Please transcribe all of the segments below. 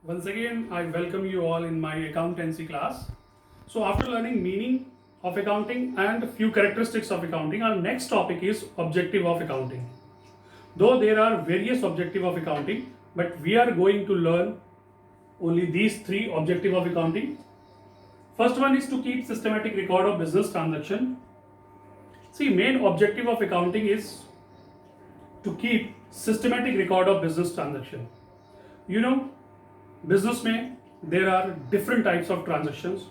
Once again, I welcome you all in my accountancy class. So after learning meaning of accounting and few characteristics of accounting, our next topic is objective of accounting. Though there are various objective of accounting, but we are going to learn only these three objective of accounting. First one is to keep systematic record of business transaction. See, main objective of accounting is to keep systematic record of business transaction. You know, business में there are different types of transactions.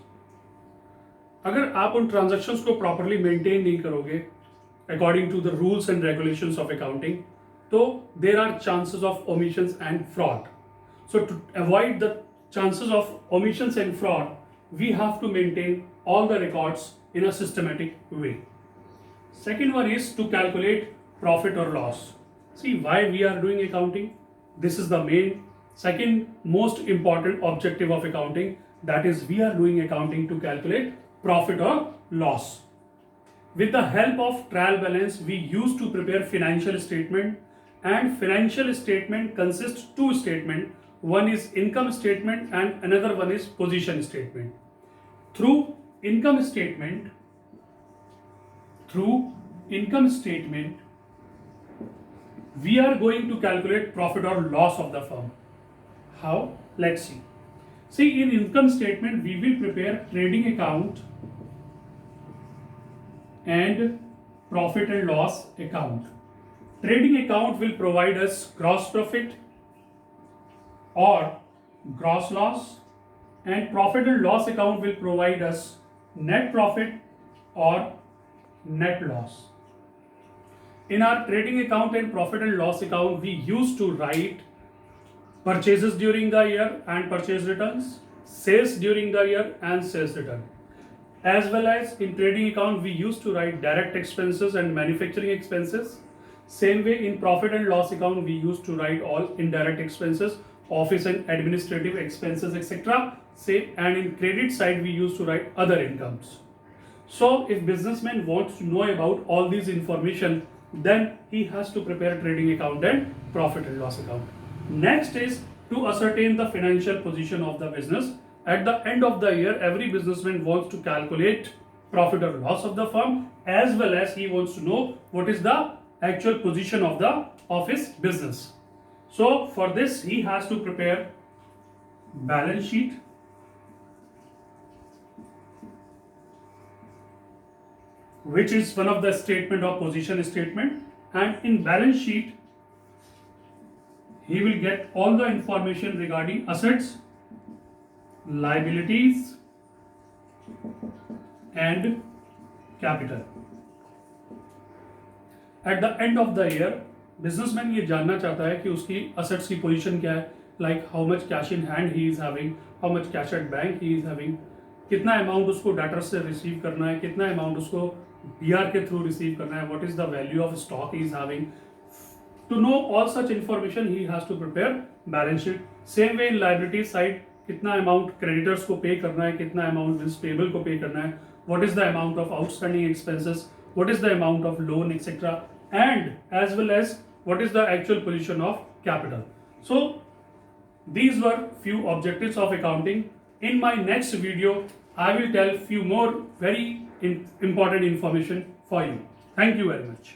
अगर आप उन transactions को properly maintain नहीं करोगे according to the rules and regulations of accounting, तो there are chances of omissions and fraud. So to avoid the chances of omissions and fraud, we have to maintain all the records in a systematic way. Second one is to calculate profit or loss. See, why we are doing accounting? This is the main second most important objective of accounting, that is we are doing accounting to calculate profit or loss. With the help of trial balance, we used to prepare financial statement, and financial statement consists two statement. One is income statement and another one is position statement. Through income statement, we are going to calculate profit or loss of the firm. How? Let's see. See, in income statement, we will prepare trading account and profit and loss account. Trading account will provide us gross profit or gross loss, and profit and loss account will provide us net profit or net loss. In our trading account and profit and loss account, we used to write purchases during the year and purchase returns, sales during the year and sales return. As well as in trading account, we used to write direct expenses and manufacturing expenses. Same way in profit and loss account, we used to write all indirect expenses, office and administrative expenses, etc. Same, and in credit side, we used to write other incomes. So if businessman wants to know about all these information, then he has to prepare trading account and profit and loss account. Next is to ascertain the financial position of the business. At the end of the year, every businessman wants to calculate profit or loss of the firm, as well as he wants to know what is the actual position of his business. So for this, he has to prepare balance sheet, which is one of the statement of position statement, and in balance sheet he will get all the information regarding assets, liabilities and capital. At the end of the year, businessman ये जानना चाहता है कि उसकी assets की position क्या है, like how much cash in hand he is having, how much cash at bank he is having, कितना अमाउंट उसको डेटर्स से रिसीव करना है, कितना अमाउंट उसको बीआर के थ्रू रिसीव करना है, what is the value of stock he is having. To know all such information he has to prepare balance sheet. Same way in liability side, कितना amount creditors को pay करना है, कितना amount bills payable को pay करना है, what is the amount of outstanding expenses, what is the amount of loan etcetera, and as well as what is the actual position of capital. So these were few objectives of accounting. In my next video, I will tell few more very important information for you. Thank you very much.